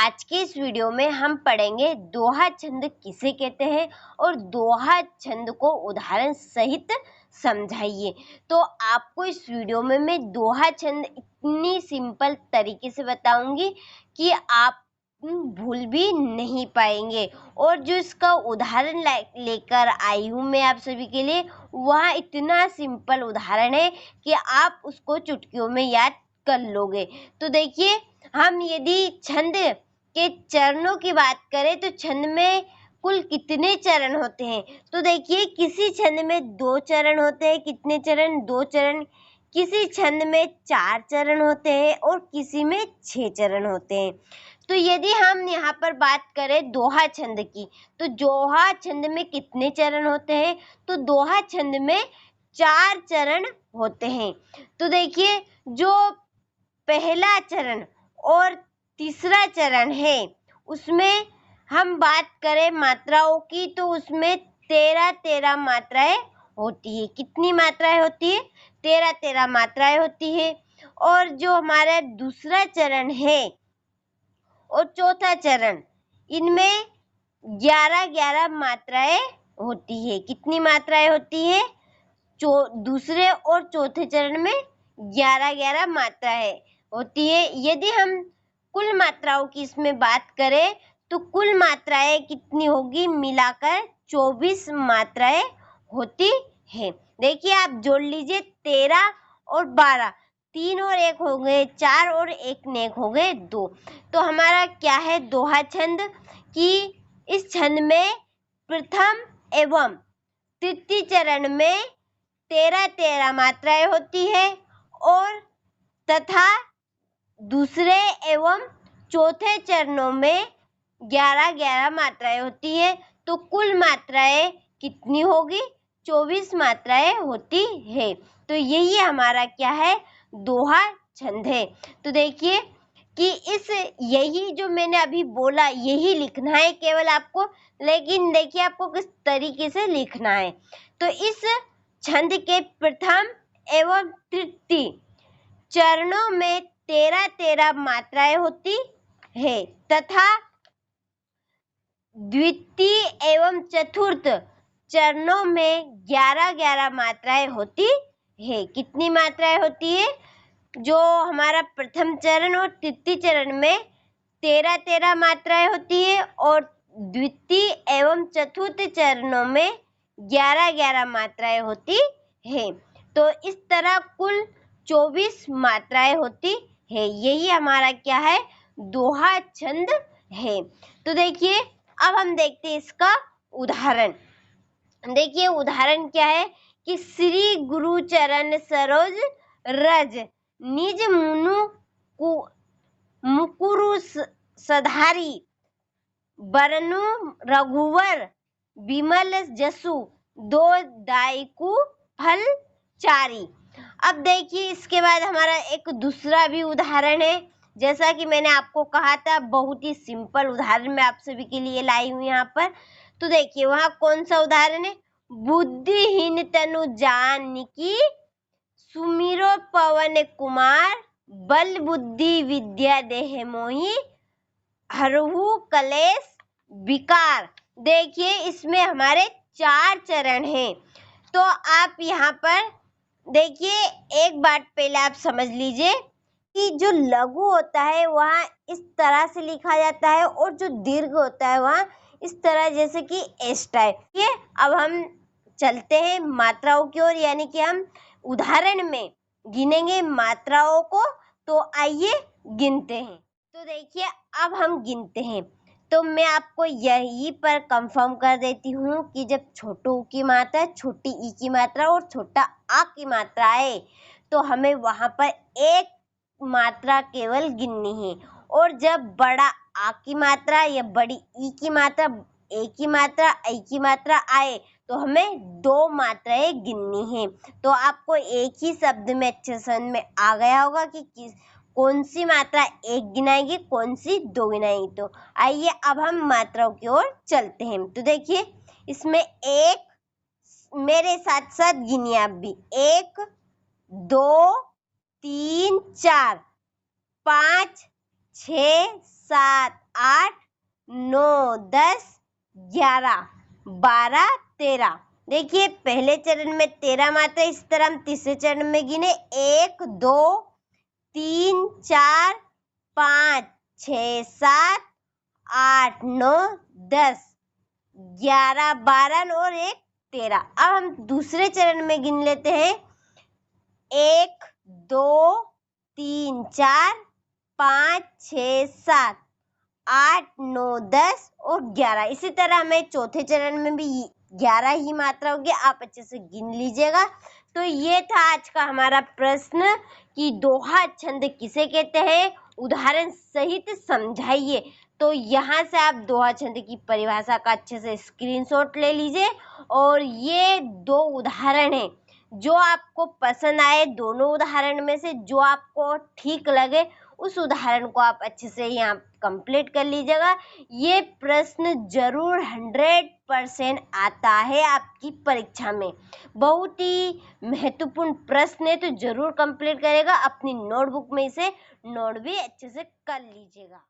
आज के इस वीडियो में हम पढ़ेंगे दोहा छंद किसे कहते हैं और दोहा छंद को उदाहरण सहित समझाइए। तो आपको इस वीडियो में मैं दोहा छंद इतनी सिंपल तरीके से बताऊंगी कि आप भूल भी नहीं पाएंगे, और जो इसका उदाहरण लेकर आई हूँ मैं आप सभी के लिए, वह इतना सिंपल उदाहरण है कि आप उसको चुटकियों में याद कर लोगे। तो देखिए, हम यदि छंद के चरणों की बात करें तो छंद में कुल कितने चरण होते हैं। तो देखिए, किसी छंद में 2 चरण होते हैं। कितने चरण? 2 चरण। किसी छंद में 4 चरण होते हैं और किसी में 6 चरण होते हैं। तो यदि हम यहाँ पर बात करें दोहा छंद की, तो दोहा छंद में कितने चरण होते हैं? तो दोहा छंद में 4 चरण होते हैं। तो देखिए, जो पहला चरण और तीसरा चरण है, उसमें हम बात करें मात्राओं की, तो उसमें 13 मात्राएं होती है। कितनी मात्राएं होती है? 13 मात्राएं होती है। और जो हमारा दूसरा चरण है और चौथा चरण, इनमें 11 मात्राएं होती है। कितनी मात्राएं होती है? दूसरे और चौथे चरण में 11 मात्राएं होती है। यदि हम कुल मात्राओं की इसमें बात करें तो कुल मात्राएं कितनी होगी? मिलाकर 24 मात्राएं होती है। देखिए, आप जोड़ लीजिए, 13 और 12, 3 और 1 हो गए 4 और 1 ने 1 हो गए 2। तो हमारा क्या है दोहा छंद कि इस छंद में प्रथम एवं तृतीय चरण में 13 मात्राएं होती है और तथा दूसरे एवं चौथे चरणों में 11 मात्राएं होती है। तो कुल मात्राएं कितनी होगी? 24 मात्राएं होती है। तो यही हमारा क्या है? दोहा छंद है। तो देखिए कि यही जो मैंने अभी बोला, यही लिखना है केवल आपको, लेकिन देखिए आपको किस तरीके से लिखना है। तो इस छंद के प्रथम एवं तृतीय चरणों में 13 मात्राएं होती है तथा द्वितीय एवं चतुर्थ चरणों में 11 मात्राएं होती है। कितनी मात्राएं होती है? जो हमारा प्रथम चरण और तृतीय चरण में 13 मात्राएं होती है और द्वितीय एवं चतुर्थ चरणों में 11 मात्राएं होती है। तो इस तरह कुल 24 मात्राएं होती है। यही हमारा क्या है? दोहा छंद है। तो देखिए, अब हम देखते हैं इसका उदाहरण। देखिए, उदाहरण क्या है कि श्री गुरु चरण सरोज रज निज मुकुरु सधारी बरनु रघुवर विमल जसु दो दायकु फल चारी। अब देखिए, इसके बाद हमारा एक दूसरा भी उदाहरण है। जैसा कि मैंने आपको कहा था, बहुत ही सिंपल उदाहरण मैं आप सभी के लिए लाई हूँ यहाँ पर। तो देखिए, वहाँ कौन सा उदाहरण है? बुद्धिहीन तनु जानकी सुमिरो पवन कुमार बल बुद्धि विद्या देह मोहि हरहु कलेश विकार। देखिए, इसमें हमारे 4 चरण हैं। तो आप यहाँ पर देखिए, एक बात पहले आप समझ लीजिए कि जो लघु होता है वहाँ इस तरह से लिखा जाता है और जो दीर्घ होता है वहाँ इस तरह, जैसे कि एस टाइप। ये अब हम चलते हैं मात्राओं की ओर, यानी कि हम उदाहरण में गिनेंगे मात्राओं को। तो आइए गिनते हैं। तो देखिए, अब हम गिनते हैं। तो मैं आपको यही पर कंफर्म कर देती हूँ कि जब छोटे ऊ की मात्रा, छोटी ई की मात्रा और छोटा आ की मात्रा आए तो हमें वहाँ पर एक मात्रा केवल गिननी है, और जब बड़ा आ की मात्रा या बड़ी ई की मात्रा, ए की मात्रा, ऐ की मात्रा आए तो हमें 2 मात्राएं गिननी है। तो आपको एक ही शब्द में अच्छे समझ में आ गया होगा कि कौन सी मात्रा 1 गिनाएगी, कौन सी 2 गिनाएगी। तो आइए अब हम मात्राओं की ओर चलते हैं। तो देखिए, इसमें 1, मेरे साथ साथ गिनिए आप भी, 1 2 3 4 5 6 7, 8, 9, 10, 11, 12, 13। देखिए पहले चरण में 13 मात्रा, इस तरह हम तीसरे चरण में गिने 1, 2, 3, 4, 5, 6, 7, 8, 9, 10, 11, 12 और 1, 13। अब हम दूसरे चरण में गिन लेते हैं 1, 2, 3, 4, 5, 6, 7, 8, 9, 10 और 11। इसी तरह हमें चौथे चरण में भी 11 ही मात्रा होगी, आप अच्छे से गिन लीजिएगा। तो ये था आज का हमारा प्रश्न कि दोहा छंद किसे कहते हैं, उदाहरण सहित समझाइए। तो यहाँ से आप दोहा छंद की परिभाषा का अच्छे से स्क्रीनशॉट ले लीजिए और ये 2 उदाहरण हैं, जो आपको पसंद आए, दोनों उदाहरण में से जो आपको ठीक लगे उस उदाहरण को आप अच्छे से यहाँ कंप्लीट कर लीजिएगा। ये प्रश्न जरूर 100% आता है आपकी परीक्षा में, बहुत ही महत्वपूर्ण प्रश्न है, तो जरूर कंप्लीट करेगा। अपनी नोटबुक में इसे नोट भी अच्छे से कर लीजिएगा।